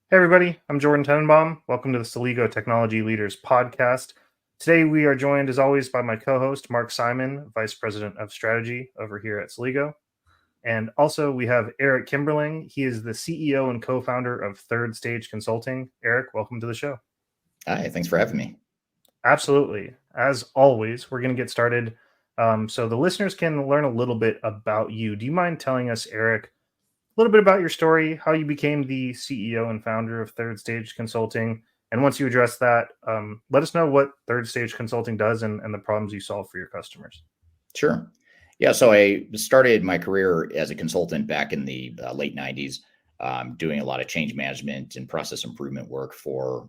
Hey everybody, I'm Jordan Tenenbaum. Welcome to the Celigo Technology Leaders Podcast. Today we are joined as always by my co-host Mark Simon, Vice President of Strategy over here at Celigo. And also we have Eric Kimberling. He is the CEO and co-founder of Third Stage Consulting. Eric, welcome to the show. Hi, thanks for having me. Absolutely. As always, we're going to get started so the listeners can learn a little bit about you. Do you mind telling us, Eric, a little bit about your story, how you became the CEO and founder of Third Stage Consulting? And once you address that, let us know what Third Stage Consulting does and the problems you solve for your customers. Sure. Yeah, so I started my career as a consultant back in the late 90s, doing a lot of change management and process improvement work for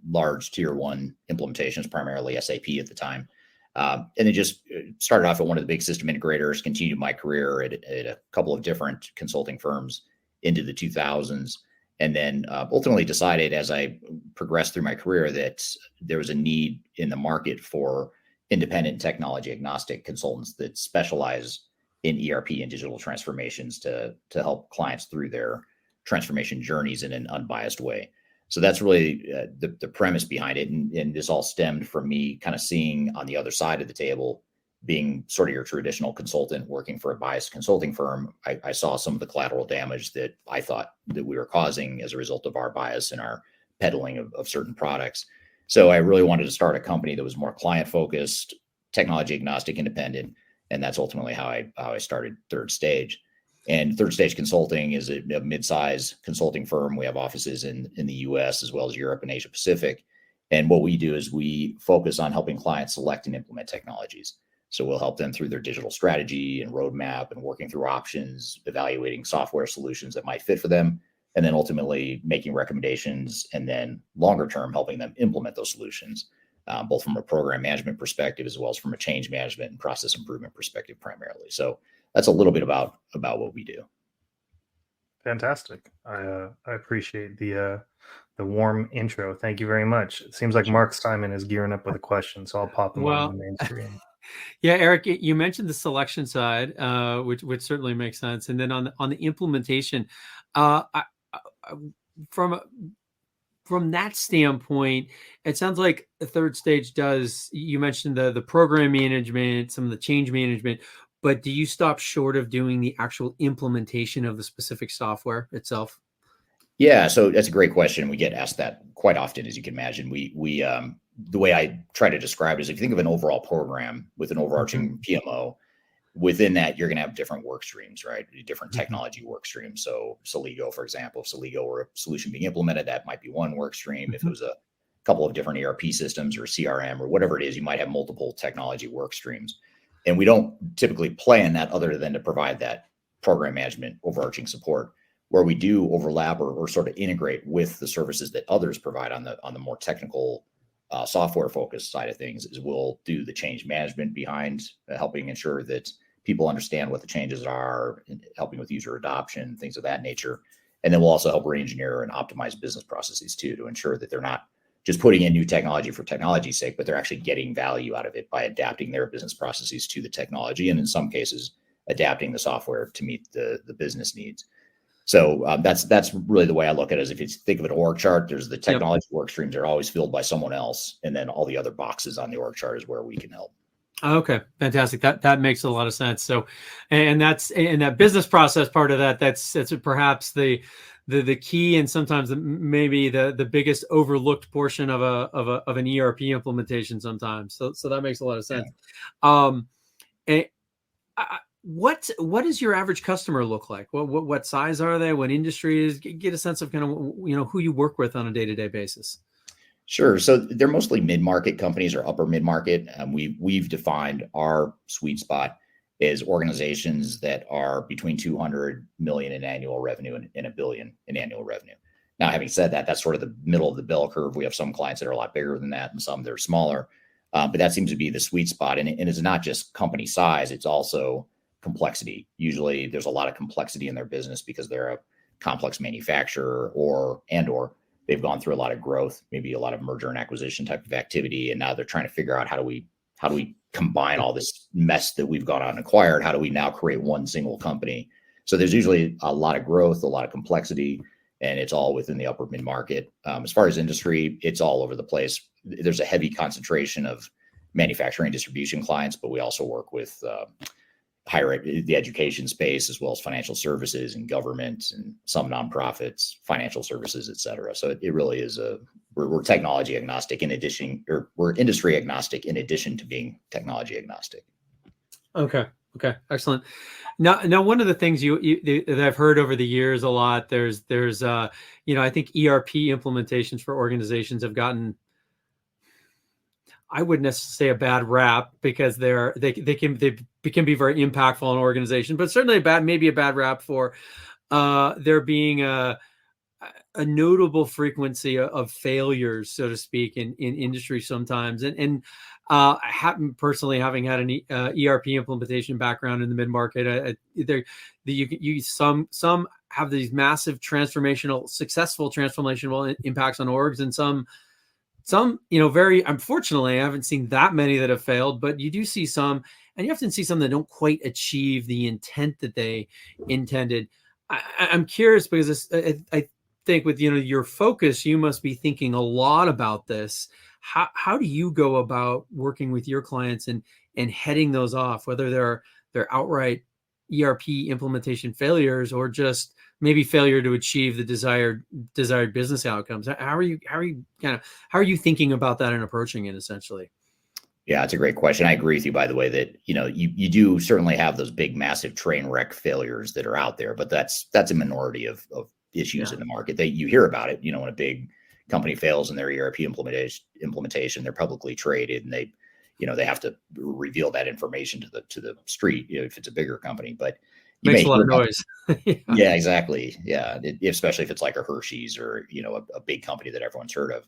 large tier one implementations, primarily SAP at the time. And then just started off at one of the big system integrators, continued my career at a couple of different consulting firms into the 2000s. And then ultimately decided as I progressed through my career that there was a need in the market for independent technology agnostic consultants that specialize in ERP and digital transformations to help clients through their transformation journeys in an unbiased way. So that's really the premise behind it. And this all stemmed from me kind of seeing on the other side of the table, being sort of your traditional consultant working for a biased consulting firm. I saw some of the collateral damage that I thought that we were causing as a result of our bias and our peddling of certain products. So I really wanted to start a company that was more client focused, technology agnostic, independent. And that's ultimately how I started Third Stage. And Third Stage Consulting is a mid-size consulting firm. We have offices in the US as well as Europe and Asia Pacific. And what we do is we focus on helping clients select and implement technologies. So we'll help them through their digital strategy and roadmap and working through options, evaluating software solutions that might fit for them, and then ultimately making recommendations and then longer term helping them implement those solutions, both from a program management perspective as well as from a change management and process improvement perspective primarily. So that's a little bit about what we do. Fantastic. I appreciate the warm intro. Thank you very much. It seems like Mark Simon is gearing up with a question, so I'll pop him on the main screen. Yeah, Eric, you mentioned the selection side, which certainly makes sense, and then on the implementation, from that standpoint, it sounds like a Third Stage does. You mentioned the program management, some of the change management, but do you stop short of doing the actual implementation of the specific software itself? Yeah, so that's a great question. We get asked that quite often, as you can imagine. We the way I try to describe it is if you think of an overall program with an overarching PMO, within that, you're going to have different work streams, right? Different technology work streams. So Celigo, for example, if Celigo were a solution being implemented, that might be one work stream. If it was a couple of different ERP systems or CRM or whatever it is, you might have multiple technology work streams. And we don't typically plan that other than to provide that program management overarching support. Where we do overlap or sort of integrate with the services that others provide on the more technical software focused side of things is we'll do the change management behind helping ensure that people understand what the changes are, and helping with user adoption, things of that nature. And then we'll also help re-engineer and optimize business processes too, to ensure that they're not just putting in new technology for technology's sake, but they're actually getting value out of it by adapting their business processes to the technology. And in some cases, adapting the software to meet the business needs. So that's really the way I look at it. Is if you think of an org chart, there's the technology work streams are always filled by someone else, and then all the other boxes on the org chart is where we can help. Okay, fantastic. That makes a lot of sense. So, and that business process part of that's perhaps the key, and sometimes maybe the biggest overlooked portion of an ERP implementation sometimes. So that makes a lot of sense. Yeah. What does your average customer look like? What size are they? What industry is? Get a sense of kind of who you work with on a day-to-day basis. Sure. So they're mostly mid-market companies or upper mid-market. We've defined our sweet spot as organizations that are between 200 million in annual revenue and $1 billion in annual revenue. Now, having said that, that's sort of the middle of the bell curve. We have some clients that are a lot bigger than that and some that are smaller, but that seems to be the sweet spot. And it's not just company size, it's also complexity. Usually there's a lot of complexity in their business because they're a complex manufacturer or they've gone through a lot of growth, maybe a lot of merger and acquisition type of activity. And now they're trying to figure out how do we combine all this mess that we've gone out and acquired? How do we now create one single company? So there's usually a lot of growth, a lot of complexity. and it's all within the upper mid market. As far as industry, it's all over the place. There's a heavy concentration of manufacturing distribution clients, but we also work with the education space, as well as financial services and government and some nonprofits, financial services, et cetera. So it really is we're technology agnostic in addition, or we're industry agnostic in addition to being technology agnostic. Okay. Excellent. Now, one of the things that I've heard over the years a lot, there's I think ERP implementations for organizations have gotten, I wouldn't necessarily say a bad rap, because they can be very impactful in an organization, but certainly maybe a bad rap for there being a notable frequency of failures, so to speak, in industry sometimes. And personally, having had an ERP implementation background in the mid-market, some have these massive successful transformational impacts on orgs, and some, very unfortunately, I haven't seen that many that have failed, but you do see some, and you often see some that don't quite achieve the intent that they intended. I'm curious, because I think with your focus, you must be thinking a lot about this. How do you go about working with your clients and heading those off, whether they're outright ERP implementation failures or just maybe failure to achieve the desired business outcomes? How are you thinking about that and approaching it, essentially? Yeah, it's a great question. I agree with you, by the way, that you do certainly have those big, massive train wreck failures that are out there, but that's a minority of issues in the market. You hear about it, when a big company fails in their ERP implementation, they're publicly traded, and they have to reveal that information to the street, if it's a bigger company. But makes a lot of noise. Yeah, exactly. Yeah, especially if it's like a Hershey's or a big company that everyone's heard of.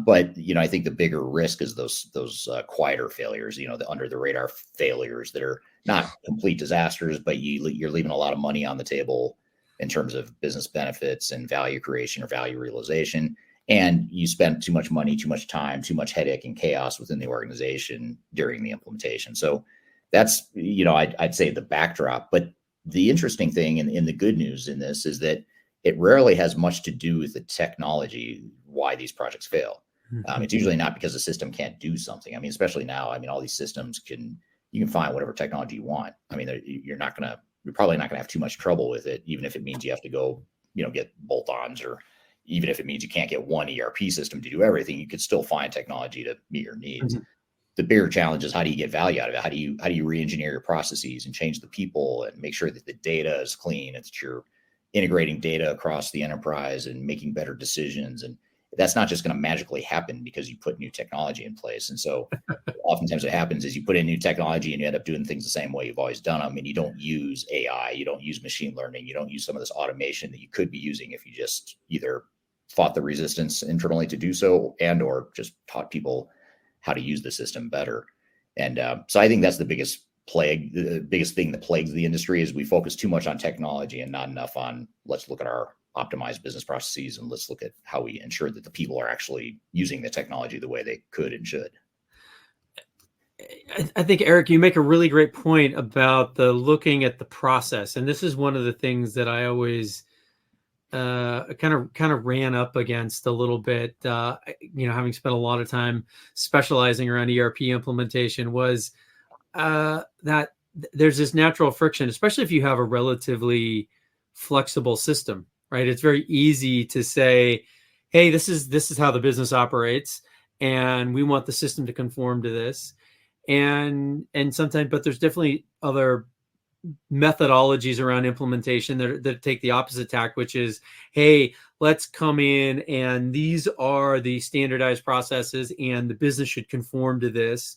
But I think the bigger risk is those quieter failures, the under the radar failures that are not complete disasters, but you're leaving a lot of money on the table in terms of business benefits and value creation or value realization. And you spend too much money, too much time, too much headache and chaos within the organization during the implementation. So that's, I'd say the backdrop. But the interesting thing and the good news in this is that it rarely has much to do with the technology, why these projects fail. It's usually not because the system can't do something. Especially now, all these systems you can find whatever technology you want. You're probably not gonna have too much trouble with it, even if it means you have to go, get bolt-ons, or even if it means you can't get one ERP system to do everything, you could still find technology to meet your needs. Mm-hmm. The bigger challenge is, how do you get value out of it? How do you re-engineer your processes and change the people and make sure that the data is clean? It's you're integrating data across the enterprise and making better decisions. And that's not just going to magically happen because you put new technology in place. And so oftentimes what happens is you put in new technology and you end up doing things the same way you've always done them. And you don't use AI, you don't use machine learning, you don't use some of this automation that you could be using if you just either fought the resistance internally to do so or just taught people how to use the system better. And so I think that's the biggest thing that plagues the industry, is we focus too much on technology and not enough on, let's look at our optimized business processes and let's look at how we ensure that the people are actually using the technology the way they could and should. I think, Eric, you make a really great point about looking at the process. And this is one of the things that I always kind of ran up against a little bit, having spent a lot of time specializing around ERP implementation, was that there's this natural friction, especially if you have a relatively flexible system, right? It's very easy to say, hey, this is how the business operates, and we want the system to conform to this. And sometimes, but there's definitely other methodologies around implementation that take the opposite tack, which is, hey, let's come in and these are the standardized processes and the business should conform to this.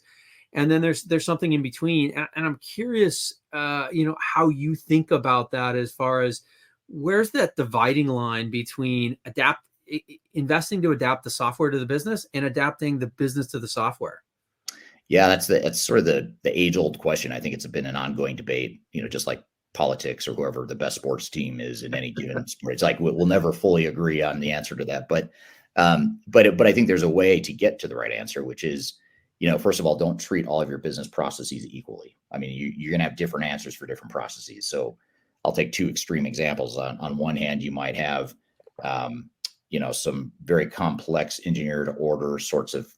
And then there's something in between. And I'm curious, how you think about that, as far as where's that dividing line between investing to adapt the software to the business and adapting the business to the software? Yeah, that's sort of the age-old question. I think it's been an ongoing debate, just like politics or whoever the best sports team is in any given sport. It's like we'll never fully agree on the answer to that. But I think there's a way to get to the right answer, which is, first of all, don't treat all of your business processes equally. You're going to have different answers for different processes. So I'll take two extreme examples. On one hand, you might have some very complex engineer to order sorts of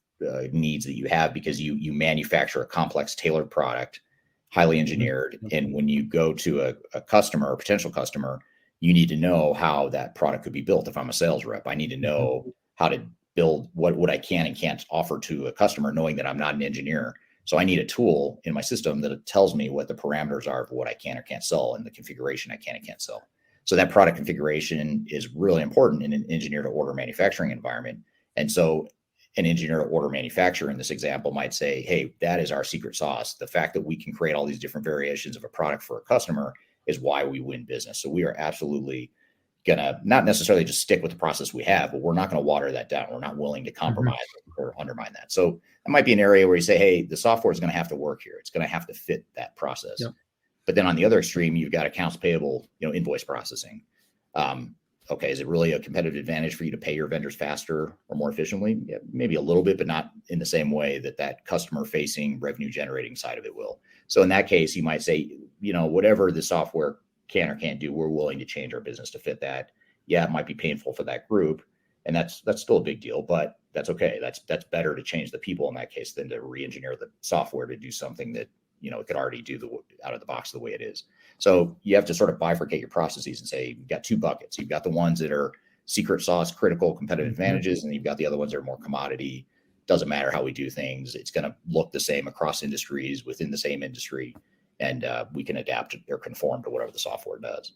needs that you have, because you manufacture a complex tailored product, highly engineered. And when you go to a customer, a potential customer, you need to know how that product could be built. If I'm a sales rep, I need to know how to build what I can and can't offer to a customer, knowing that I'm not an engineer. So I need a tool in my system that tells me what the parameters are of what I can or can't sell and the configuration I can and can't sell. So that product configuration is really important in an engineer to order manufacturing environment. And so an engineer to order manufacturer in this example might say, hey, that is our secret sauce. The fact that we can create all these different variations of a product for a customer is why we win business. So we are absolutely going to not necessarily just stick with the process we have, but we're not going to water that down. We're not willing to compromise or undermine that. So that might be an area where you say, hey, the software is going to have to work here. It's going to have to fit that process. Yep. But then on the other extreme, you've got accounts payable, invoice processing. Okay, is it really a competitive advantage for you to pay your vendors faster or more efficiently? Yeah, maybe a little bit, but not in the same way that customer-facing, revenue-generating side of it will. So in that case, you might say, whatever the software can or can't do, we're willing to change our business to fit that. Yeah, it might be painful for that group, and that's still a big deal, but that's okay. That's better to change the people in that case than to re-engineer the software to do something that it could already do out of the box the way it is. So you have to sort of bifurcate your processes and say, you've got two buckets. You've got the ones that are secret sauce, critical competitive advantages, and you've got the other ones that are more commodity. Doesn't matter how we do things. It's going to look the same across industries within the same industry. And we can adapt or conform to whatever the software does.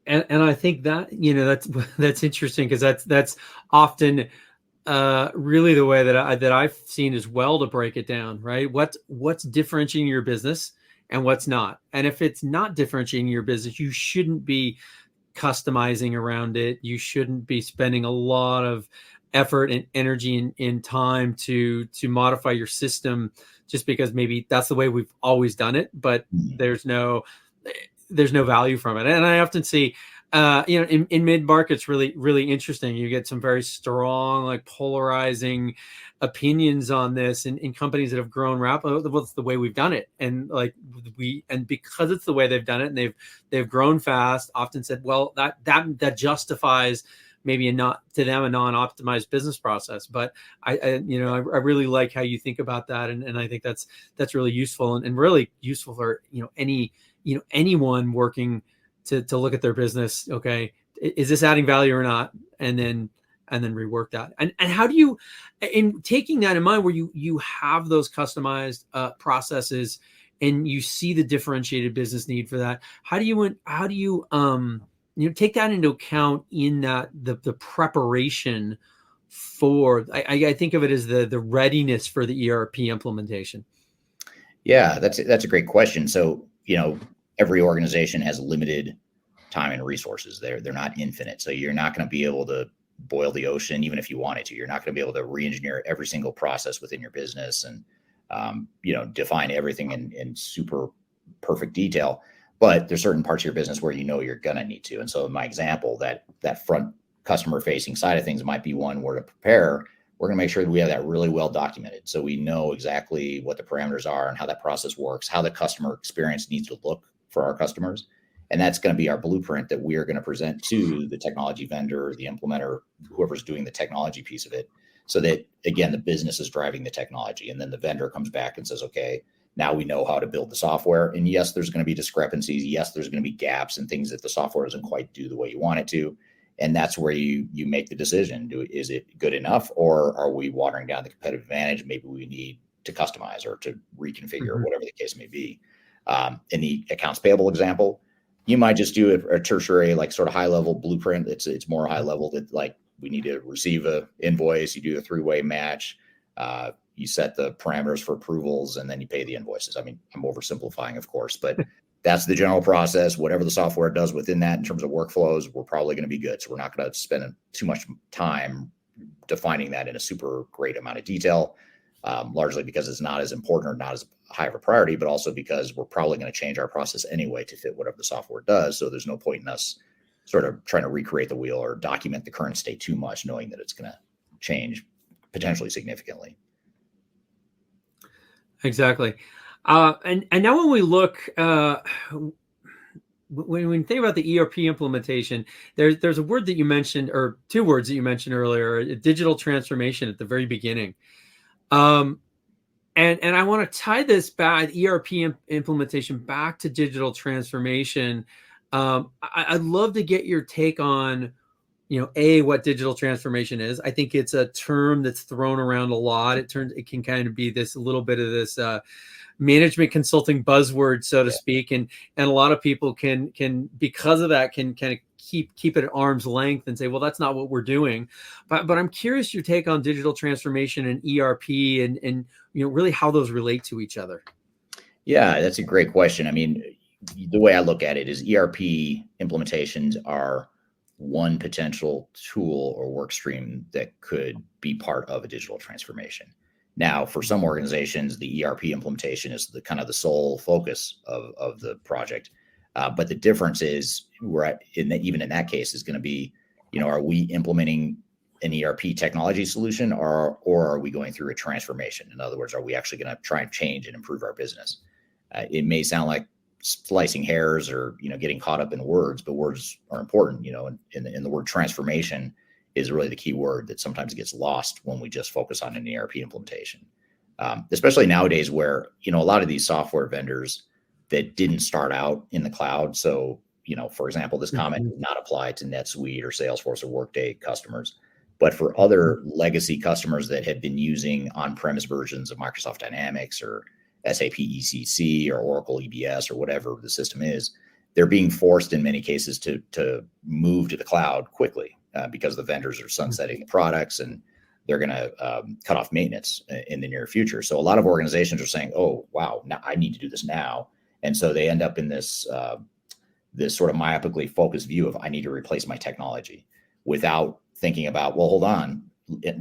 And I think that, that's interesting, because that's often really the way that I've seen as well to break it down, right? What's differentiating your business and what's not. And if it's not differentiating your business, you shouldn't be customizing around it. You shouldn't be spending a lot of effort and energy and time to modify your system just because maybe that's the way we've always done it, but there's no value from it. And I often see, in mid-market, it's really, really interesting. You get some very strong, like polarizing opinions on this in companies that have grown rapidly. Well, it's the way we've done it. And because it's the way they've done it and they've grown fast, often said, well, that justifies maybe a non-optimized business process. But I really like how you think about that. And I think that's really useful and really useful for, anyone working to look at their business. Okay, is this adding value or not? And then rework that. And how do you, in taking that in mind, where you have those customized processes and you see the differentiated business need for that, how do you take that into account in that the preparation for, I think of it as the readiness for the ERP implementation? Yeah, that's a great question. So, every organization has limited time and resources. They're not infinite. So you're not going to be able to boil the ocean, even if you wanted to. You're not going to be able to re-engineer every single process within your business and, define everything in super perfect detail. But there's certain parts of your business where you're going to need to. And so in my example, that front customer facing side of things might be one where to prepare. We're going to make sure that we have that really well documented. So we know exactly what the parameters are and how that process works, how the customer experience needs to look for our customers. And that's going to be our blueprint that we are going to present to the technology vendor, the implementer, whoever's doing the technology piece of it. So that, again, the business is driving the technology. And then the vendor comes back and says, okay, now we know how to build the software. And yes, there's going to be discrepancies. Yes, there's going to be gaps and things that the software doesn't quite do the way you want it to. And that's where you make the decision. Is it good enough, or are we watering down the competitive advantage? Maybe we need to customize or to reconfigure, or whatever the case may be. In the accounts payable example, you might just do a tertiary, like sort of high level blueprint. It's more high level that, like, we need to receive a invoice. You do a 3-way match. You set the parameters for approvals, and then you pay the invoices. I mean, I'm oversimplifying, of course, but that's the general process. Whatever the software does within that in terms of workflows, we're probably going to be good. So we're not going to spend too much time defining that in a super great amount of detail, largely because it's not as important or not as high of a priority, but also because we're probably going to change our process anyway to fit whatever the software does. So there's no point in us sort of trying to recreate the wheel or document the current state too much, knowing that it's going to change potentially significantly. Exactly. And now when we look, when we think about the ERP implementation, there's a word that you mentioned, or two words that you mentioned earlier, digital transformation at the very beginning. And I want to tie this back, ERP implementation, back to digital transformation. I'd love to get your take on, what digital transformation is. I think it's a term that's thrown around a lot. It can kind of be this, a little bit of this management consulting buzzword, so to speak, and a lot of people can because of that can kind of keep it at arm's length and say, well, that's not what we're doing. But I'm curious your take on digital transformation and ERP and really how those relate to each other. Yeah, that's a great question. I mean, the way I look at it is ERP implementations are one potential tool or work stream that could be part of a digital transformation. Now, for some organizations, the ERP implementation is the kind of the sole focus of the project. But the difference is even in that case is going to be, are we implementing an ERP technology solution or are we going through a transformation? In other words, are we actually going to try and change and improve our business? It may sound like slicing hairs or, getting caught up in words, but words are important, and the word transformation is really the key word that sometimes gets lost when we just focus on an ERP implementation. Especially nowadays where, a lot of these software vendors that didn't start out in the cloud. So, for example, this comment does not apply to NetSuite or Salesforce or Workday customers, but for other legacy customers that had been using on-premise versions of Microsoft Dynamics or SAP ECC or Oracle EBS or whatever the system is, they're being forced in many cases to move to the cloud quickly because the vendors are sunsetting the products and they're going to cut off maintenance in the near future. So a lot of organizations are saying, oh, wow, now I need to do this now. And so they end up in this sort of myopically focused view of I need to replace my technology without thinking about, well, hold on,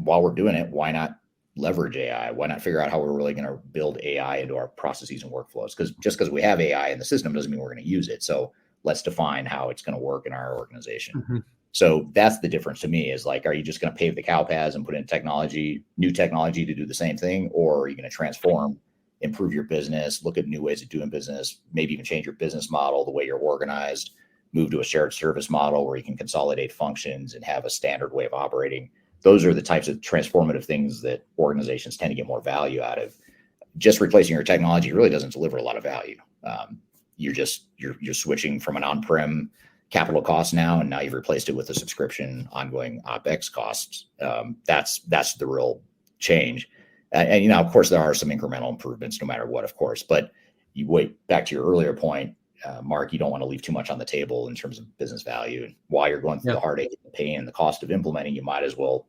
while we're doing it, why not leverage AI? Why not figure out how we're really going to build AI into our processes and workflows? Because just because we have AI in the system doesn't mean we're going to use it. So let's define how it's going to work in our organization. So that's the difference to me is like, are you just going to pave the cow paths and put in new technology to do the same thing? Or are you going to transform, improve your business, look at new ways of doing business, maybe even change your business model, the way you're organized, move to a shared service model where you can consolidate functions and have a standard way of operating? Those are the types of transformative things that organizations tend to get more value out of. Just replacing your technology really doesn't deliver a lot of value. You're switching from an on-prem capital cost now, and now you've replaced it with a subscription, ongoing OpEx costs. That's the real change. And of course, there are some incremental improvements no matter what, of course. But you wait back to your earlier point, Mark, you don't want to leave too much on the table in terms of business value. And while you're going through the heartache, the pain, and the cost of implementing, you might as well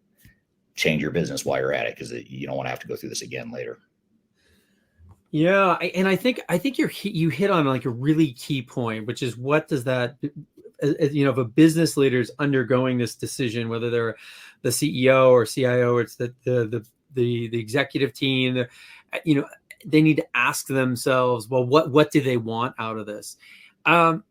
change your business while you're at it, because you don't want to have to go through this again later. Yeah, and I think you hit on like a really key point, which is what does that, if a business leader is undergoing this decision, whether they're the CEO or CIO, or it's the executive team, they need to ask themselves, well, what do they want out of this? Eric,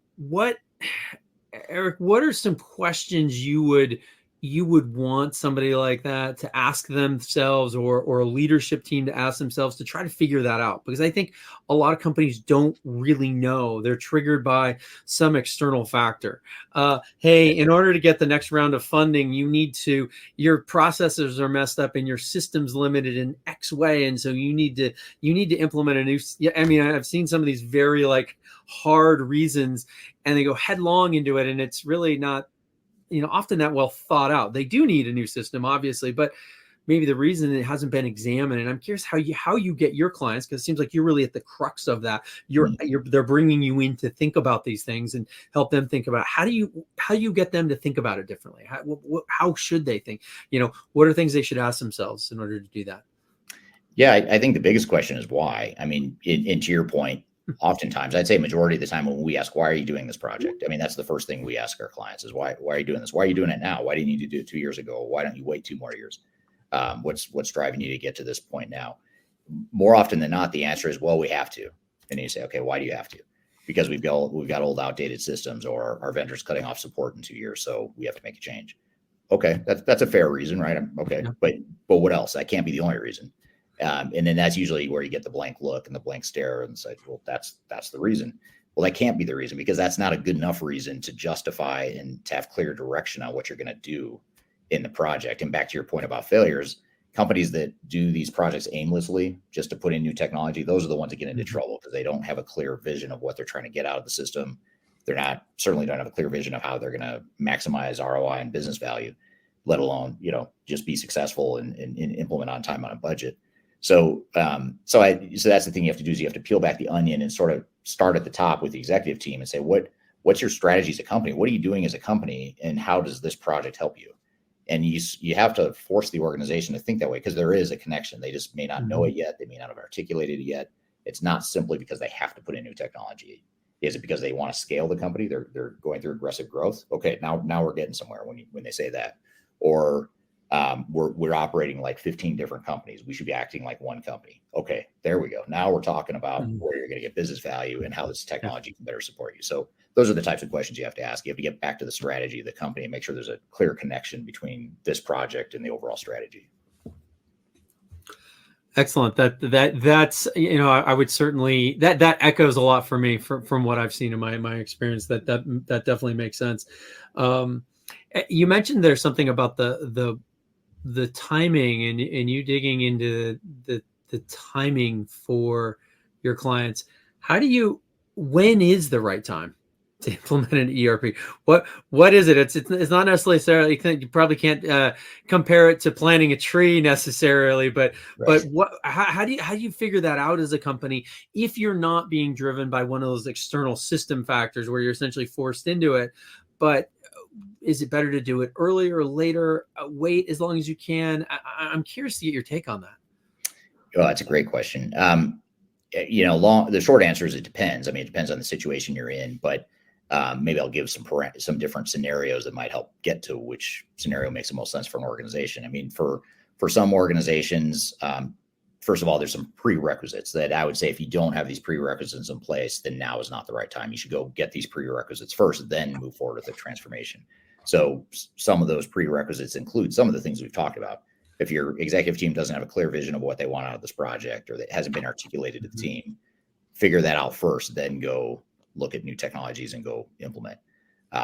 what are some questions you would want somebody like that to ask themselves, or a leadership team to ask themselves to try to figure that out? Because I think a lot of companies don't really know. They're triggered by some external factor. Hey, in order to get the next round of funding, your processes are messed up and your system's limited in X way. And so you need to implement a new, I've seen some of these very hard reasons, and they go headlong into it. And it's really not, often that well thought out. They do need a new system, obviously, but maybe the reason it hasn't been examined. And I'm curious how you get your clients, because it seems like you're really at the crux of that. They're bringing you in to think about these things and help them think about how do you get them to think about it differently? How should they think? What are things they should ask themselves in order to do that? Yeah, I think the biggest question is why. I mean, and to your point, oftentimes, I'd say majority of the time when we ask, why are you doing this project? I mean, that's the first thing we ask our clients is why are you doing this? Why are you doing it now? Why didn't you do it 2 years ago? Why don't you wait 2 more years? What's driving you to get to this point now? More often than not, the answer is, well, we have to. And you say, okay, why do you have to? Because we've got old outdated systems, or our vendor's cutting off support in 2 years. So we have to make a change. Okay. That's a fair reason, right? Okay. Yeah. But what else? That can't be the only reason. And then that's usually where you get the blank look and the blank stare and say, well, that's the reason. Well, Well, that can't be the reason, because that's not a good enough reason to justify and to have clear direction on what you're going to do in the project. And back to your point about failures, companies that do these projects aimlessly just to put in new technology, those are the ones that get into trouble, because they don't have a clear vision of what they're trying to get out of the system. They're certainly don't have a clear vision of how they're going to maximize ROI and business value, let alone, just be successful and implement on time, on a budget. So that's the thing you have to do, is you have to peel back the onion and sort of start at the top with the executive team and say, what's your strategy as a company? What are you doing as a company? And how does this project help you? And you have to force the organization to think that way, because there is a connection. They just may not know it yet. They may not have articulated it yet. It's not simply because they have to put in new technology. Is it because they want to scale the company? They're going through aggressive growth. Okay, now we're getting somewhere when they say that. Or we're operating like 15 different companies. We should be acting like one company. Okay, there we go. Now we're talking about where you're going to get business value and how this technology can better support you. So those are the types of questions you have to ask. You have to get back to the strategy of the company and make sure there's a clear connection between this project and the overall strategy. Excellent. That's I would certainly that echoes a lot for me from what I've seen in my experience. That definitely makes sense. You mentioned there's something about the timing and you digging into the timing for your clients. When is the right time to implement an ERP? What is it? It's not necessarily, you probably can't compare it to planting a tree necessarily, but Right. but how do you figure that out as a company if you're not being driven by one of those external system factors where you're essentially forced into it? But is it better to do it earlier or later? Wait as long as you can. I'm curious to get your take on that. Oh, that's a great question. The short answer is it depends. I mean, it depends on the situation you're in, but maybe I'll give some different scenarios that might help get to which scenario makes the most sense for an organization. I mean, for some organizations, first of all, there's some prerequisites that I would say, if you don't have these prerequisites in place, then now is not the right time. You should go get these prerequisites first, then move forward with the transformation. So some of those prerequisites include some of the things we've talked about. If your executive team doesn't have a clear vision of what they want out of this project, or that hasn't been articulated to the team, figure that out first, then go look at new technologies and go implement.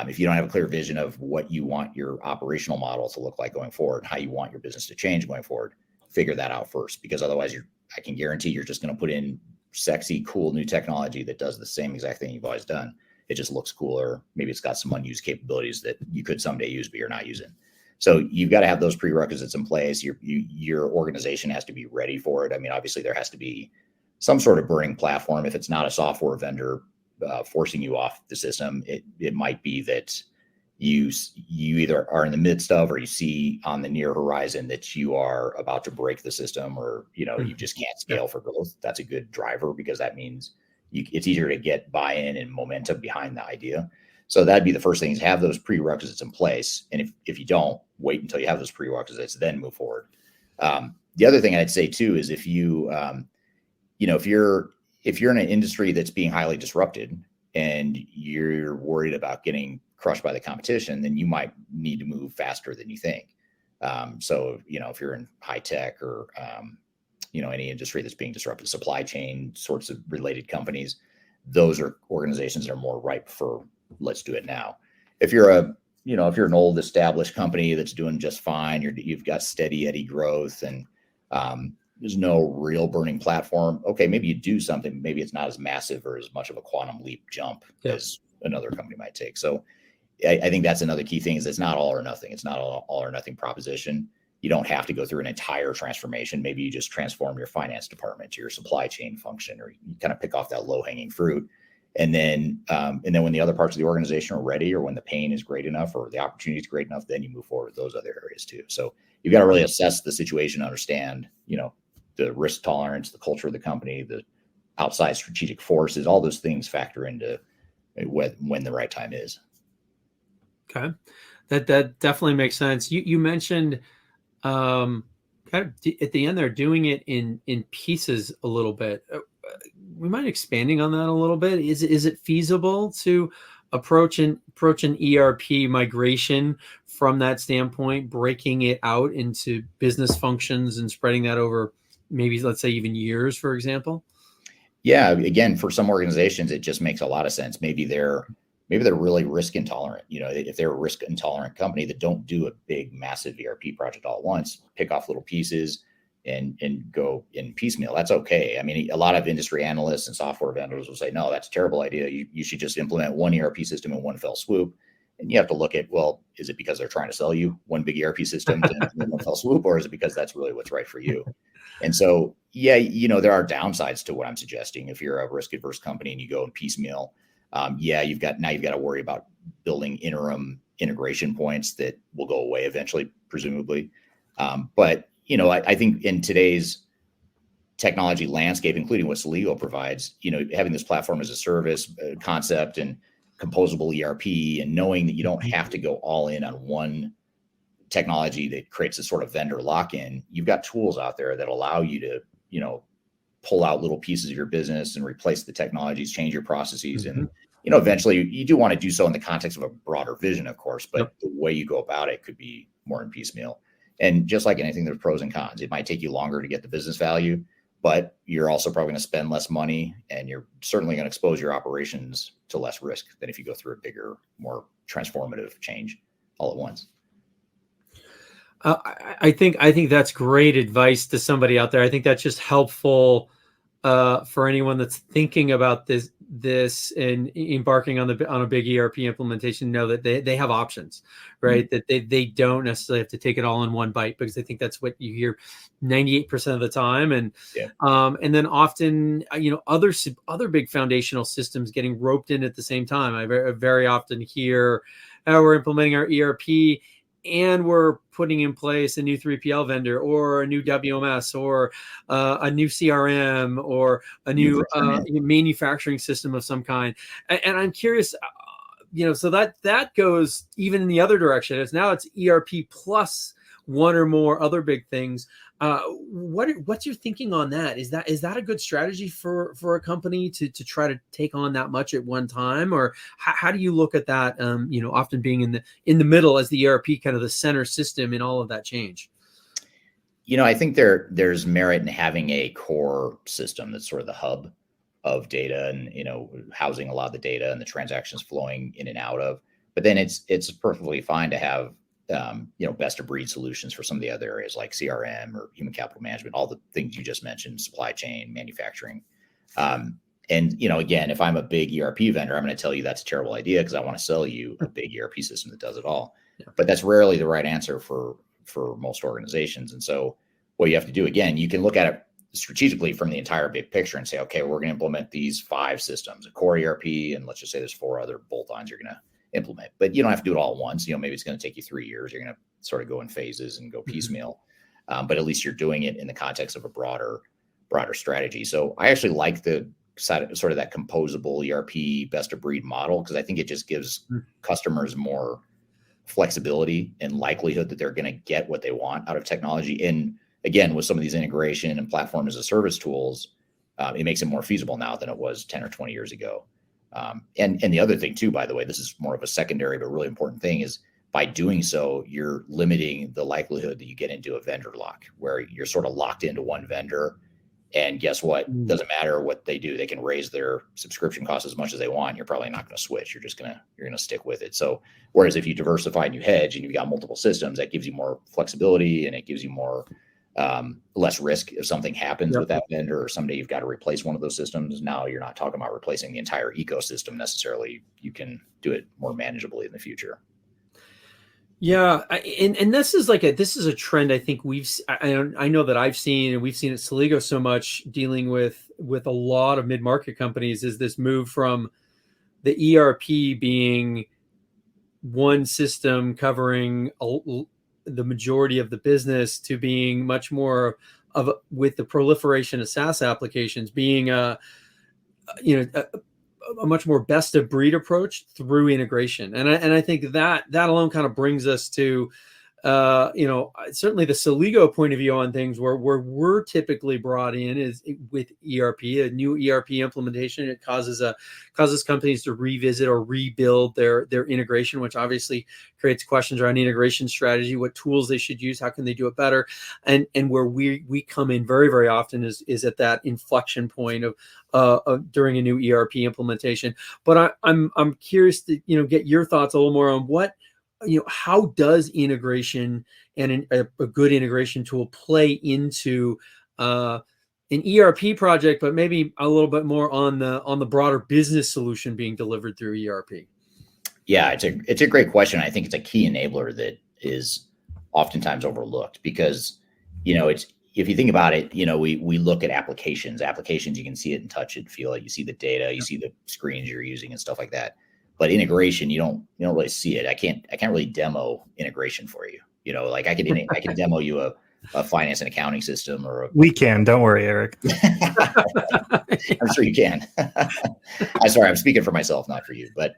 If you don't have a clear vision of what you want your operational model to look like going forward, how you want your business to change going forward, figure that out first, because otherwise I can guarantee you're just going to put in sexy, cool new technology that does the same exact thing you've always done. It just looks cooler. Maybe it's got some unused capabilities that you could someday use, but you're not using. So you've got to have those prerequisites in place. Your organization has to be ready for it. I mean, obviously there has to be some sort of burning platform. If it's not a software vendor forcing you off the system, it might be that you either are in the midst of, or you see on the near horizon that you are about to break the system, or you just can't scale for growth. That's a good driver, because that means it's easier to get buy-in and momentum behind the idea. So that'd be the first thing, is have those prerequisites in place. And if you don't, wait until you have those prerequisites, then move forward. The other thing I'd say too is if you're in an industry that's being highly disrupted and you're worried about getting crushed by the competition, then you might need to move faster than you think. So if you're in high tech or any industry that's being disrupted, supply chain sorts of related companies, those are organizations that are more ripe for let's do it now. If you're an old established company that's doing just fine, you've got steady Eddie growth and there's no real burning platform. Okay, maybe you do something. Maybe it's not as massive or as much of a quantum leap jump as another company might take. So I think that's another key thing, is it's not all or nothing. It's not all or nothing proposition. You don't have to go through an entire transformation. Maybe you just transform your finance department to your supply chain function, or you kind of pick off that low hanging fruit. And then when the other parts of the organization are ready, or when the pain is great enough or the opportunity is great enough, then you move forward with those other areas too. So you've got to really assess the situation, understand, the risk tolerance, the culture of the company, the outside strategic forces, all those things factor into when the right time is. Okay. That definitely makes sense. You mentioned kind of at the end there, doing it in pieces a little bit. We mind expanding on that a little bit? Is it feasible to approach an ERP migration from that standpoint, breaking it out into business functions and spreading that over maybe, let's say, even years, for example? Yeah, again, for some organizations, it just makes a lot of sense. Maybe they're really risk intolerant. If they're a risk intolerant company that don't do a big, massive ERP project all at once, pick off little pieces and go in piecemeal. That's okay. I mean, a lot of industry analysts and software vendors will say, no, that's a terrible idea. You should just implement one ERP system in one fell swoop. And you have to look at, well, is it because they're trying to sell you one big ERP system in one fell swoop, or is it because that's really what's right for you? And so, yeah, there are downsides to what I'm suggesting. If you're a risk adverse company and you go in piecemeal, you've got to worry about building interim integration points that will go away eventually, presumably. But I think in today's technology landscape, including what Celigo provides, having this platform as a service concept and composable ERP, and knowing that you don't have to go all in on one technology that creates a sort of vendor lock-in, you've got tools out there that allow you to, pull out little pieces of your business and replace the technologies, change your processes. And, eventually you do want to do so in the context of a broader vision, of course, but the way you go about it could be more in piecemeal. And just like anything, there's pros and cons. It might take you longer to get the business value, but you're also probably going to spend less money, and you're certainly going to expose your operations to less risk than if you go through a bigger, more transformative change all at once. I think that's great advice to somebody out there. I think that's just helpful for anyone that's thinking about this and embarking on a big ERP implementation. Know that they have options, right? That they don't necessarily have to take it all in one bite, because I think that's what you hear 98% of the time. And and then often other big foundational systems getting roped in at the same time. I very often hear, we're implementing our ERP and we're putting in place a new 3PL vendor, or a new WMS, or a new CRM, or a new manufacturing system of some kind. And I'm curious, so that goes even in the other direction. It's ERP plus one or more other big things. What's your thinking on that? Is that a good strategy for a company to try to take on that much at one time, or how do you look at that? Often being in the middle as the ERP, kind of the center system in all of that change. I think there's merit in having a core system that's sort of the hub of data, and housing a lot of the data and the transactions flowing in and out of. But then it's perfectly fine to have best of breed solutions for some of the other areas like CRM or human capital management, all the things you just mentioned, supply chain, manufacturing. And again, if I'm a big ERP vendor, I'm going to tell you that's a terrible idea, because I want to sell you a big ERP system that does it all. But that's rarely the right answer for most organizations. And so what you have to do, again, you can look at it strategically from the entire big picture and say, okay, we're going to implement these 5 systems, a core ERP, and let's just say there's 4 other bolt-ons you're going to implement. But you don't have to do it all at once. Maybe it's going to take you 3 years. You're going to sort of go in phases and go piecemeal. But at least you're doing it in the context of a broader strategy. So I actually like the sort of that composable ERP best of breed model, because I think it just gives customers more flexibility and likelihood that they're going to get what they want out of technology. And again, with some of these integration and platform as a service tools, it makes it more feasible now than it was 10 or 20 years ago. And the other thing too, by the way, this is more of a secondary but really important thing, is by doing so, you're limiting the likelihood that you get into a vendor lock, where you're sort of locked into one vendor. And guess what? Doesn't matter what they do. They can raise their subscription costs as much as they want. You're probably not going to switch. You're going to stick with it. So whereas if you diversify and you hedge and you've got multiple systems, that gives you more flexibility, and it gives you more less risk if something happens with that vendor, or someday you've got to replace one of those systems. Now you're not talking about replacing the entire ecosystem necessarily. You can do it more manageably in the future. Yeah, and this is a trend I think I know that I've seen, and we've seen at Celigo so much, dealing with a lot of mid-market companies, is this move from the ERP being one system covering the majority of the business to being much more with the proliferation of SaaS applications being a much more best of breed approach through integration. And I think that alone kind of brings us to certainly the Celigo point of view on things, where we're typically brought in is with ERP, a new ERP implementation. It causes companies to revisit or rebuild their integration, which obviously creates questions around integration strategy, what tools they should use, how can they do it better, and where we come in very, very often is at that inflection point of during a new ERP implementation. But I'm curious to get your thoughts a little more on what. How does integration and a good integration tool play into an ERP project, but maybe a little bit more on the broader business solution being delivered through ERP? Yeah, it's a great question. I think it's a key enabler that is oftentimes overlooked because, it's, if you think about it, we look at applications, you can see it and touch it and feel it. You see the data, you see the screens you're using and stuff like that. But integration, you don't really see it. I can't really demo integration for you. Like I can demo you a finance and accounting system We can. Don't worry, Eric. I'm sure you can. I'm sorry, I'm speaking for myself, not for you. But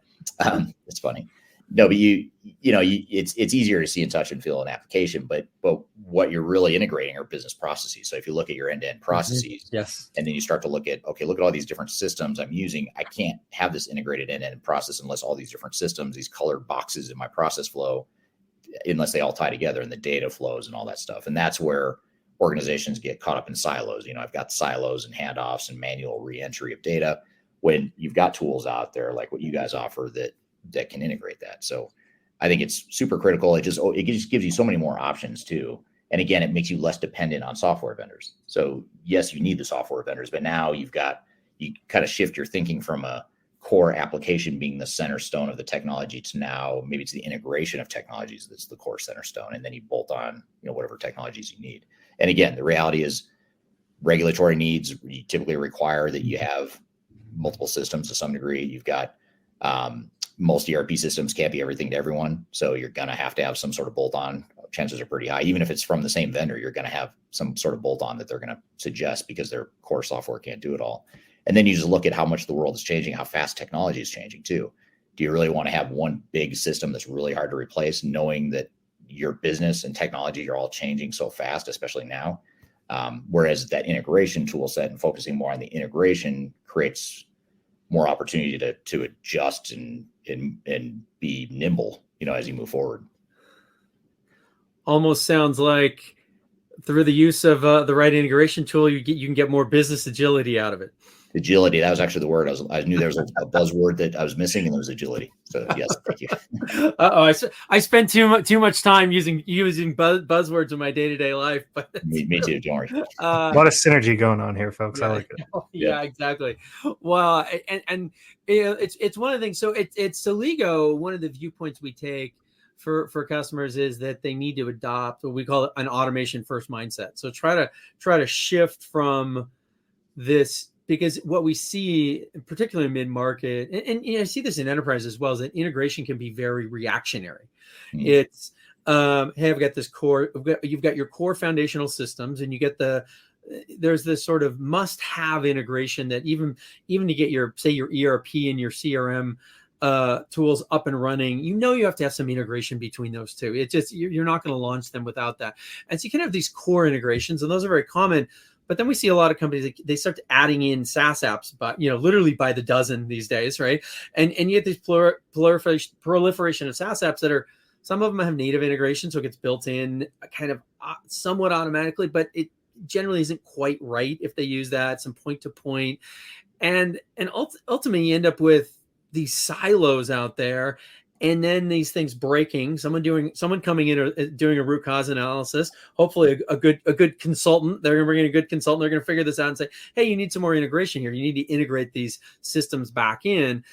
it's funny. No, but it's easier to see and touch and feel an application. But what you're really integrating are business processes. So if you look at your end-to-end processes, yes, and then you start to look at all these different systems I'm using. I can't have this integrated end-to-end process unless all these different systems, these colored boxes in my process flow, unless they all tie together and the data flows and all that stuff. And that's where organizations get caught up in silos. I've got silos and handoffs and manual reentry of data when you've got tools out there like what you guys offer that can integrate that. So I think it's super critical. It just gives you so many more options too. And again, it makes you less dependent on software vendors. So yes, you need the software vendors, but now you kind of shift your thinking from a core application being the center stone of the technology to now maybe it's the integration of technologies that's the core center stone. And then you bolt on, whatever technologies you need. And again, the reality is regulatory needs typically require that you have multiple systems to some degree. You've got most ERP systems can't be everything to everyone. So you're going to have some sort of bolt on. Chances are pretty high. Even if it's from the same vendor, you're going to have some sort of bolt on that they're going to suggest because their core software can't do it all. And then you just look at how much the world is changing, how fast technology is changing too. Do you really want to have one big system that's really hard to replace, knowing that your business and technology are all changing so fast, especially now? Whereas that integration tool set and focusing more on the integration creates more opportunity to adjust and be nimble, as you move forward. Almost sounds like through the use of the right integration tool, you can get more business agility out of it. Agility, that was actually the word. I knew there was a buzzword that I was missing, and it was agility. So yes, thank you. I spend too much time using buzzwords in my day-to-day life. But me too. Don't worry. A lot of synergy going on here, folks. Yeah, I like it. Yeah, exactly. Well, and it's one of the things. So it's Celigo. One of the viewpoints we take for customers is that they need to adopt what we call an automation first mindset. So try to shift from this, because what we see, particularly mid-market, and I see this in enterprise as well, is that integration can be very reactionary. Mm-hmm. It's hey, I've got this core. You've got your core foundational systems, and you get there's this sort of must-have integration that even to get your ERP and your CRM tools up and running, you have to have some integration between those two. It's just you're not going to launch them without that. And so you can have these core integrations, and those are very common. But then we see a lot of companies, they start adding in SaaS apps, but literally by the dozen these days, right? And you get this proliferation of SaaS apps that some of them have native integration, so it gets built in kind of somewhat automatically, but it generally isn't quite right if they use that, some point to point, and ultimately you end up with these silos out there. And then these things breaking, someone coming in or doing a root cause analysis, hopefully a good consultant, they're going to bring in a good consultant, they're going to figure this out and say, hey, you need some more integration here. You need to integrate these systems back in.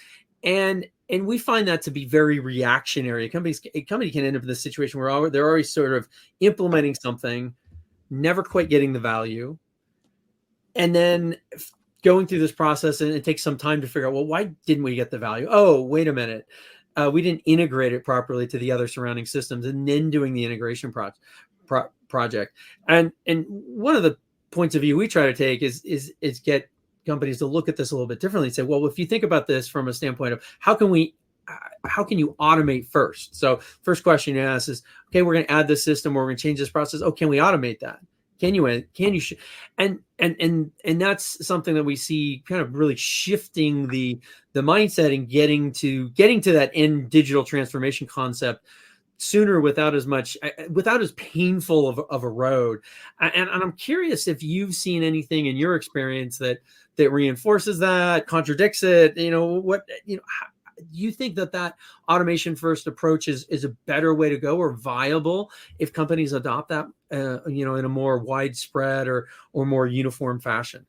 And we find that to be very reactionary. A company can end up in this situation where they're already sort of implementing something, never quite getting the value. And then going through this process, and it takes some time to figure out, well, why didn't we get the value? Oh, wait a minute. We didn't integrate it properly to the other surrounding systems, and then doing the integration project. And one of the points of view we try to take is get companies to look at this a little bit differently and say, well, if you think about this from a standpoint of how can we how can you automate first? So first question you ask is, okay, we're going to add this system or we're going to change this process. Oh, can we automate that? Can you and that's something that we see kind of really shifting the mindset and getting to that end digital transformation concept sooner without as painful of a road. And I'm curious if you've seen anything in your experience that reinforces that, contradicts it. Do you think that automation first approach is a better way to go or viable if companies adopt that, in a more widespread or more uniform fashion?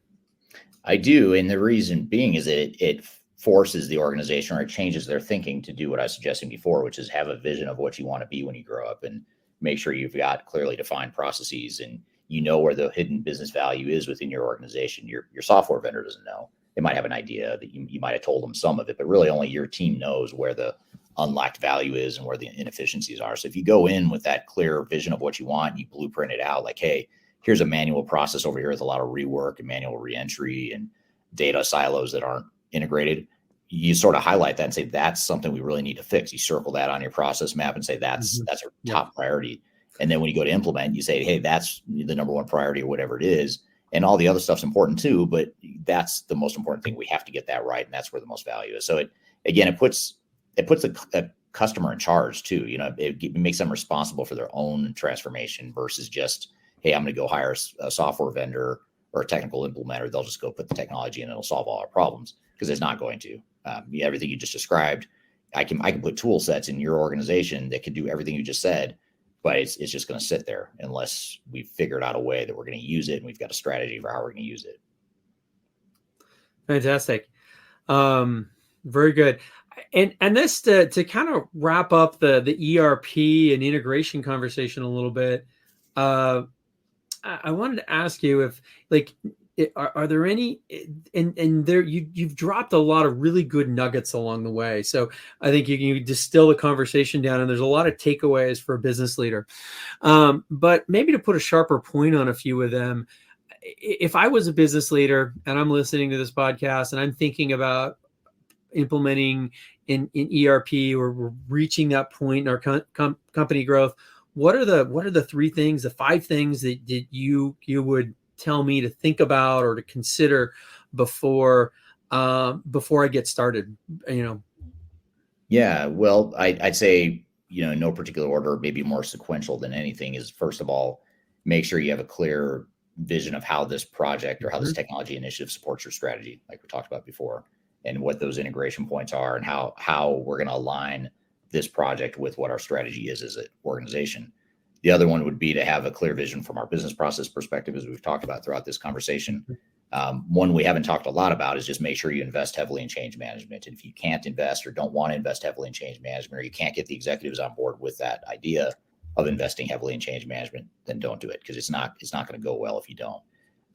I do. And the reason being is that it forces the organization, or it changes their thinking to do what I was suggesting before, which is have a vision of what you want to be when you grow up, and make sure you've got clearly defined processes and you know where the hidden business value is within your organization. Your software vendor doesn't know. They might have an idea that you might have told them some of it, but really only your team knows where the unlocked value is and where the inefficiencies are. So if you go in with that clear vision of what you want, you blueprint it out like, hey, here's a manual process over here with a lot of rework and manual reentry and data silos that aren't integrated. You sort of highlight that and say, that's something we really need to fix. You circle that on your process map and say, that's our top priority. And then when you go to implement, you say, hey, that's the number one priority or whatever it is. And all the other stuff's important too, but that's the most important thing. We have to get that right. And that's where the most value is. So it puts a customer in charge too. It makes them responsible for their own transformation versus just, hey, I'm going to go hire a software vendor or a technical implementer. They'll just go put the technology in and it'll solve all our problems, because it's not going to. Everything you just described, I can put tool sets in your organization that can do everything you just said, but it's just going to sit there unless we've figured out a way that we're going to use it and we've got a strategy for how we're going to use it. Fantastic. Very good. And this to kind of wrap up the ERP and integration conversation a little bit. I wanted to ask you if, like, are there any, and there you've dropped a lot of really good nuggets along the way. So I think you can distill the conversation down, and there's a lot of takeaways for a business leader. But maybe to put a sharper point on a few of them, if I was a business leader and I'm listening to this podcast and I'm thinking about implementing in ERP or we're reaching that point in our company growth, what are the three things, the five things that you would tell me to think about or to consider before I get started? Yeah, well, I'd say, in no particular order, maybe more sequential than anything, is first of all, make sure you have a clear vision of how this project or how this technology initiative supports your strategy, like we talked about before, and what those integration points are and how we're going to align this project with what our strategy is as an organization. The other one would be to have a clear vision from our business process perspective, as we've talked about throughout this conversation. One we haven't talked a lot about is just make sure you invest heavily in change management. And if you can't invest or don't want to invest heavily in change management, or you can't get the executives on board with that idea of investing heavily in change management, then don't do it, because it's not going to go well if you don't.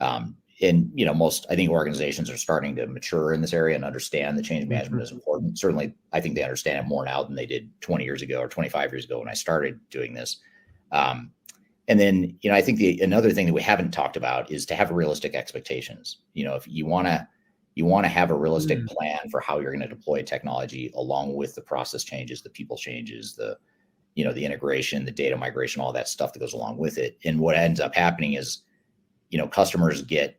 I think organizations are starting to mature in this area and understand that change management is important. Certainly, I think they understand it more now than they did 20 years ago or 25 years ago when I started doing this. And then, I think another thing that we haven't talked about is to have realistic expectations. If you want to have a realistic plan for how you're going to deploy technology, along with the process changes, the people changes, the integration, the data migration, all that stuff that goes along with it. And what ends up happening is, customers get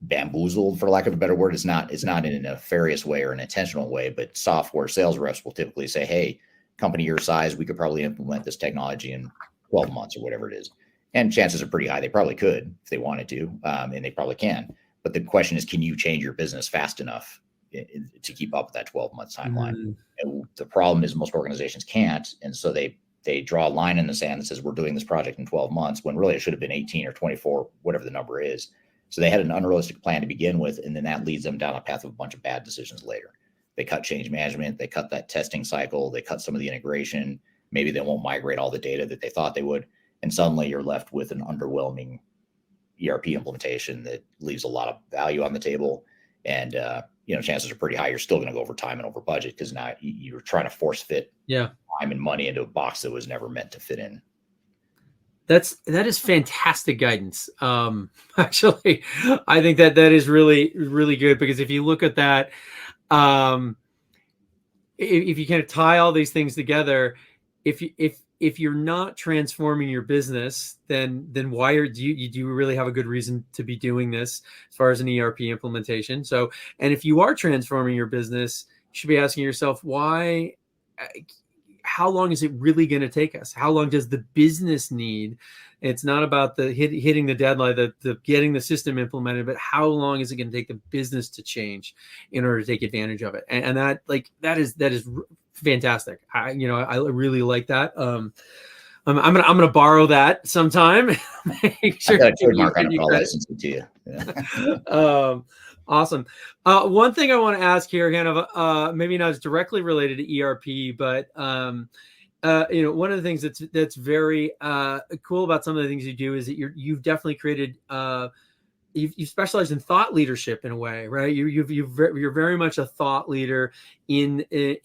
bamboozled, for lack of a better word. It's not in a nefarious way or an intentional way, but software sales reps will typically say, hey, company your size, we could probably implement this technology in 12 months or whatever it is. And chances are pretty high they probably could if they wanted to, and they probably can. But the question is, can you change your business fast enough to keep up with that 12-month timeline? And the problem is most organizations can't. And so they draw a line in the sand that says, we're doing this project in 12 months, when really it should have been 18 or 24, whatever the number is. So they had an unrealistic plan to begin with, and then that leads them down a path of a bunch of bad decisions later. They cut change management, they cut that testing cycle, they cut some of the integration. Maybe they won't migrate all the data that they thought they would. And suddenly you're left with an underwhelming ERP implementation that leaves a lot of value on the table. And, chances are pretty high you're still going to go over time and over budget, because now you're trying to force fit time and money into a box that was never meant to fit in. That is fantastic guidance. Actually, I think that is really, really good, because if you look at that, if you kind of tie all these things together, if you're not transforming your business, then why do you really have a good reason to be doing this as far as an ERP implementation? So, and if you are transforming your business, you should be asking yourself why. How long is it really going to take us? How long does the business need? It's not about the hitting the deadline, the getting the system implemented, but how long is it going to take the business to change in order to take advantage of it? And that is fantastic. I really like that. I'm gonna borrow that sometime. Make sure I got a trademark on it, but I'll license it to you. Yeah. Awesome. One thing I want to ask here, kind of maybe not as directly related to ERP, but one of the things that's very cool about some of the things you do is that you've definitely created. You specialize in thought leadership in a way, right? You're very much a thought leader in the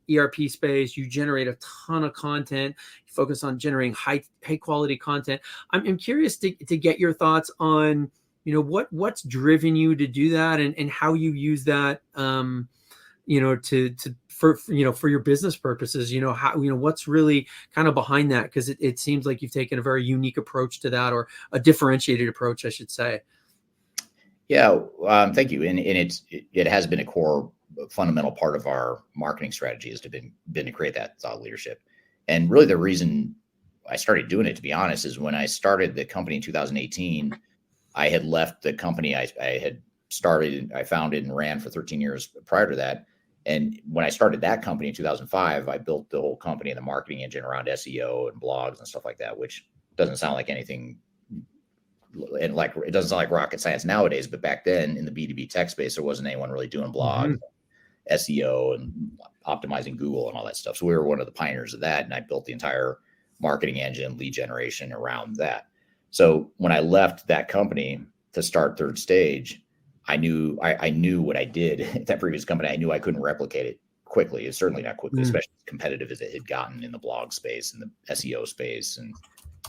ERP space. You generate a ton of content. You focus on generating high quality content. I'm curious to get your thoughts on what's driven you to do that, and how you use that for your business purposes. What's really kind of behind that, because it seems like you've taken a very unique approach to that, or a differentiated approach, I should say. Yeah, thank you. And it has been a core fundamental part of our marketing strategy has been to create that thought leadership. And really the reason I started doing it, to be honest, is when I started the company in 2018, I had left the company I founded and ran for 13 years prior to that. And when I started that company in 2005, I built the whole company and the marketing engine around SEO and blogs and stuff like that, which doesn't sound like anything, and like it doesn't sound like rocket science nowadays. But back then in the B2B tech space, there wasn't anyone really doing blogs, SEO, and optimizing Google and all that stuff. So we were one of the pioneers of that, and I built the entire marketing engine, lead generation around that. So when I left that company to start Third Stage, I knew what I did at that previous company. I knew I couldn't replicate it quickly. It's certainly not quickly, especially as competitive as it had gotten in the blog space and the SEO space. And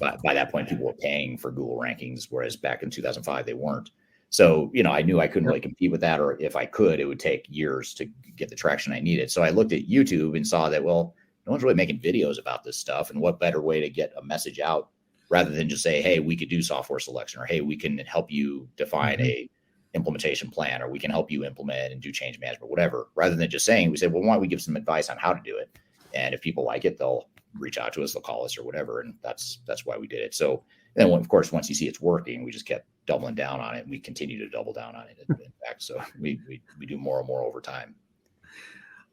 by that point, people were paying for Google rankings, whereas back in 2005, they weren't. So, I knew I couldn't really compete with that, or if I could, it would take years to get the traction I needed. So I looked at YouTube and saw that, well, no one's really making videos about this stuff. And what better way to get a message out rather than just say, hey, we could do software selection, or hey, we can help you define a implementation plan, or we can help you implement and do change management, whatever. Rather than just saying, we said, well, why don't we give some advice on how to do it? And if people like it, they'll reach out to us, they'll call us or whatever. And that's why we did it. So then, of course, once you see it's working, we just kept doubling down on it. And we continue to double down on it. In fact, so we do more and more over time.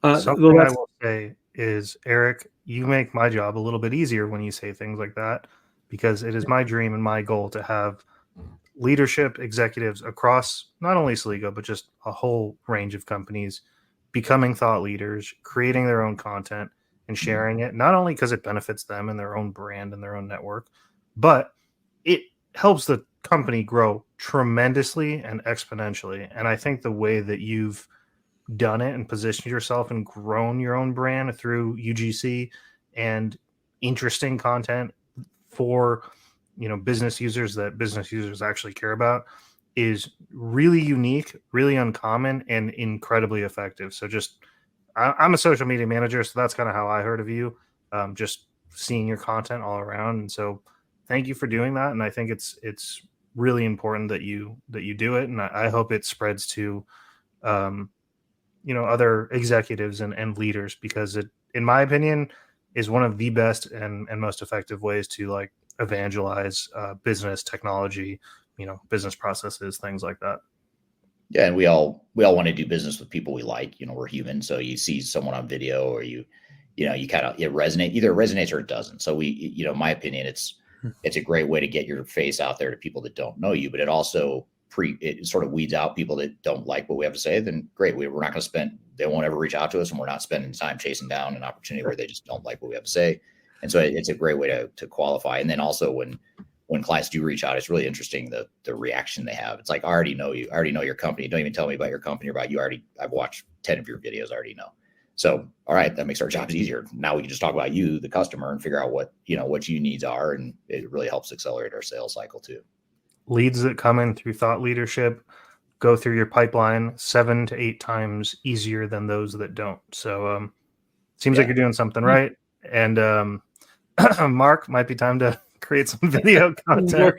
Something I will say is, Eric, you make my job a little bit easier when you say things like that, because it is my dream and my goal to have leadership executives across not only Celigo, but just a whole range of companies becoming thought leaders, creating their own content and sharing it, not only because it benefits them and their own brand and their own network, but it helps the company grow tremendously and exponentially. And I think the way that you've done it and positioned yourself and grown your own brand through UGC and interesting content for business users that business users actually care about is really unique, really uncommon, and incredibly effective. So I'm a social media manager, so that's kind of how I heard of you, just seeing your content all around. And so thank you for doing that. And I think it's really important that you do it. And I hope it spreads to, other executives and leaders, because it, in my opinion, is one of the best and most effective ways to evangelize business technology, business processes, things like that. Yeah, and we all want to do business with people we like. We're human, so you see someone on video, or you kind of it resonates or it doesn't. So in my opinion, it's a great way to get your face out there to people that don't know you, but it also it sort of weeds out people that don't like what we have to say. Then great, we're not going to they won't ever reach out to us, and we're not spending time chasing down an opportunity where they just don't like what we have to say. And so it's a great way to qualify. And then also when clients do reach out, it's really interesting the reaction they have. It's like, I already know you. I already know your company. Don't even tell me about your company or about you. I've watched 10 of your videos. I already know. So, all right, that makes our jobs easier. Now we can just talk about you, the customer, and figure out what your needs are. And it really helps accelerate our sales cycle too. Leads that come in through thought leadership go through your pipeline 7 to 8 times easier than those that don't. So seems like you're doing something right. And Mark, might be time to create some video content.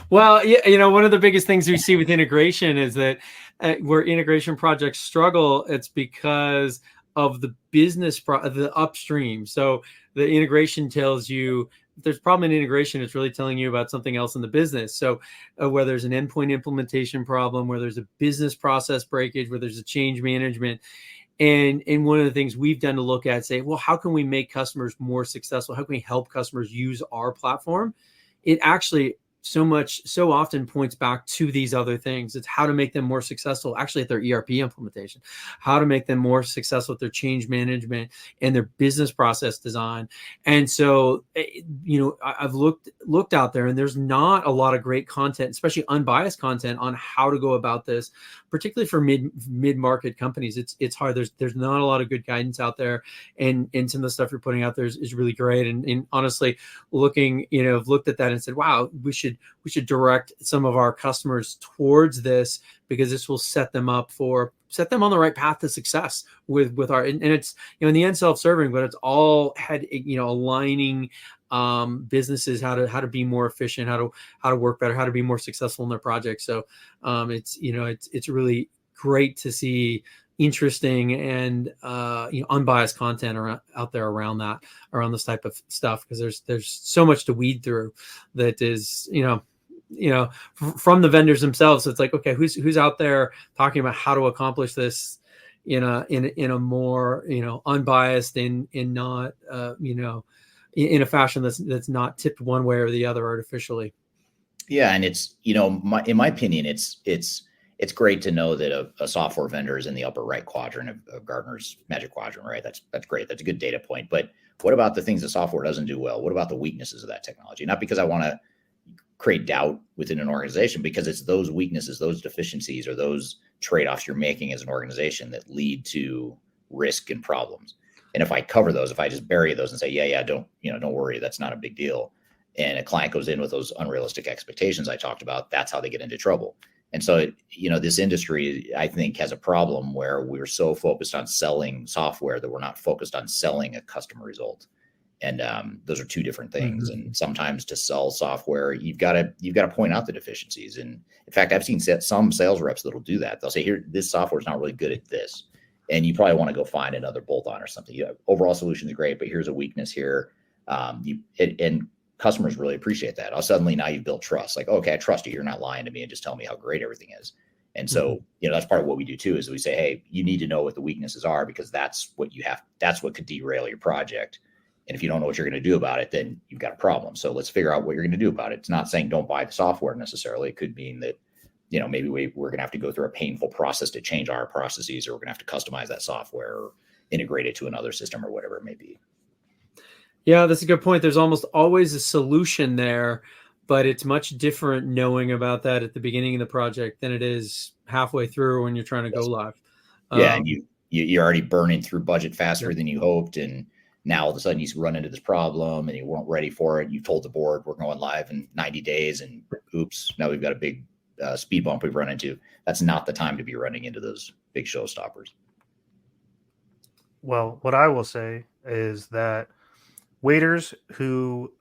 Well, yeah, one of the biggest things we see with integration is that where integration projects struggle, it's because of the business, the upstream. So the integration tells you if there's a problem in integration, it's really telling you about something else in the business. So where there's an endpoint implementation problem, where there's a business process breakage, where there's a change management. And one of the things we've done to look at, say, well, how can we make customers more successful? How can we help customers use our platform? It actually so often points back to these other things. It's how to make them more successful actually at their ERP implementation, how to make them more successful at their change management and their business process design. And so, I've looked out there, and there's not a lot of great content, especially unbiased content, on how to go about this, particularly for mid-market companies. It's hard. There's not a lot of good guidance out there, and some of the stuff you're putting out there is really great. And honestly, I've looked at that and said, wow, we should direct some of our customers towards this, because this will set them on the right path to success with our, and it's, in the end, self-serving, but it's all aligning businesses how to be more efficient, how to work better, how to be more successful in their projects. So it's really great to see interesting and unbiased content out there around this type of stuff, because there's so much to weed through that is from the vendors themselves. So it's like, okay, who's out there talking about how to accomplish this in a more unbiased and not in a fashion that's not tipped one way or the other artificially. Yeah, and it's in my opinion, it's great to know that a software vendor is in the upper right quadrant of Gartner's Magic Quadrant, right? That's great. That's a good data point. But what about the things that software doesn't do well? What about the weaknesses of that technology? Not because I want to create doubt within an organization, because it's those weaknesses, those deficiencies, or those trade-offs you're making as an organization that lead to risk and problems. And if I cover those, if I just bury those and say, don't worry, that's not a big deal, and a client goes in with those unrealistic expectations I talked about, that's how they get into trouble. And so, this industry, I think, has a problem where we're so focused on selling software that we're not focused on selling a customer result. And those are two different things. Mm-hmm. And sometimes to sell software, you've got to point out the deficiencies. And in fact, I've seen some sales reps that'll do that. They'll say, here, this software is not really good at this, and you probably want to go find another bolt-on or something. Overall solution is great, but here's a weakness here. And customers really appreciate that. Suddenly now you've built trust. Like, okay, I trust you. You're not lying to me and just tell me how great everything is. And so, that's part of what we do too, is we say, hey, you need to know what the weaknesses are, because that's what could derail your project. And if you don't know what you're going to do about it, then you've got a problem. So let's figure out what you're going to do about it. It's not saying don't buy the software necessarily. It could mean that, maybe we're going to have to go through a painful process to change our processes, or we're going to have to customize that software or integrate it to another system or whatever it may be. Yeah, that's a good point. There's almost always a solution there, but it's much different knowing about that at the beginning of the project than it is halfway through when you're trying to go live. Yeah, and you're already burning through budget faster than you hoped, and now all of a sudden you run into this problem and you weren't ready for it. You told the board we're going live in 90 days, and oops, now we've got a big speed bump we've run into. That's not the time to be running into those big showstoppers. Well, what I will say is that waiters who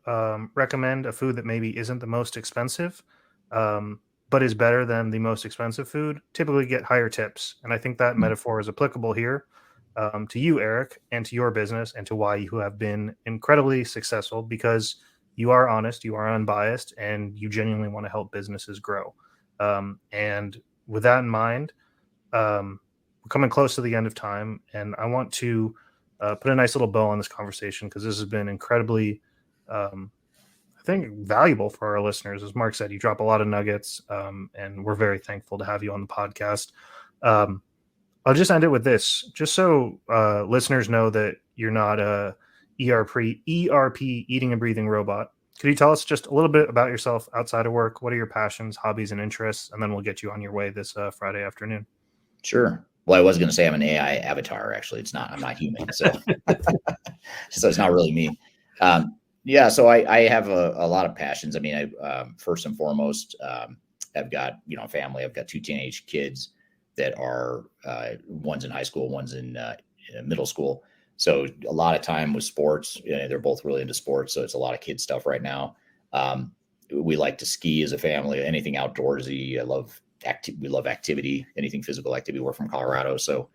recommend a food that maybe isn't the most expensive, but is better than the most expensive food, typically get higher tips. And I think that metaphor is applicable here to you, Eric, and to your business, and to why you have been incredibly successful, because you are honest, you are unbiased, and you genuinely want to help businesses grow. And with that in mind, we're coming close to the end of time, and I want to put a nice little bow on this conversation, because this has been incredibly, I think, valuable for our listeners. As Mark said, you drop a lot of nuggets, and we're very thankful to have you on the podcast. I'll just end it with this, just so listeners know that you're not a ERP eating and breathing robot. Could you tell us just a little bit about yourself outside of work? What are your passions, hobbies, and interests? And then we'll get you on your way this Friday afternoon. Sure. Well, I was going to say I'm an AI avatar. Actually, I'm not human. So, so it's not really me. So I have a lot of passions. I mean, first and foremost, I've got, a family. I've got 2 teenage kids that are one's in high school, one's in middle school. So a lot of time with sports. They're both really into sports, so it's a lot of kid stuff right now. We like to ski as a family. Anything outdoorsy. We love activity. Anything physical activity. We're from Colorado, so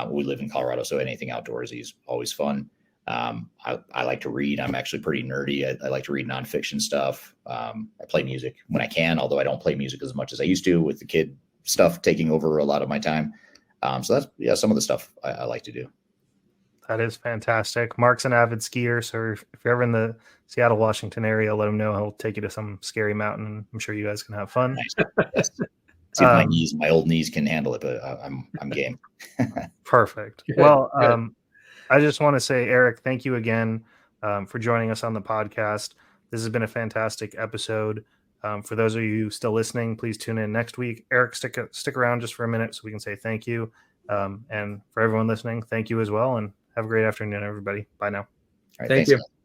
we live in Colorado, so anything outdoorsy is always fun. I like to read. I'm actually pretty nerdy. I like to read nonfiction stuff. I play music when I can, although I don't play music as much as I used to, with the kid stuff taking over a lot of my time. So that's some of the stuff I like to do. That is fantastic. Mark's an avid skier, so if you're ever in the Seattle, Washington area, let him know. He'll take you to some scary mountain. I'm sure you guys can have fun. Nice. Yes. See if my old knees can handle it, but I'm game. Perfect. Good, well, good. I just want to say, Eric, thank you again for joining us on the podcast. This has been a fantastic episode. For those of you still listening, please tune in next week. Eric, stick around just for a minute so we can say thank you. And for everyone listening, thank you as well. And have a great afternoon, everybody. Bye now. All right, Thank thanks, you. guys.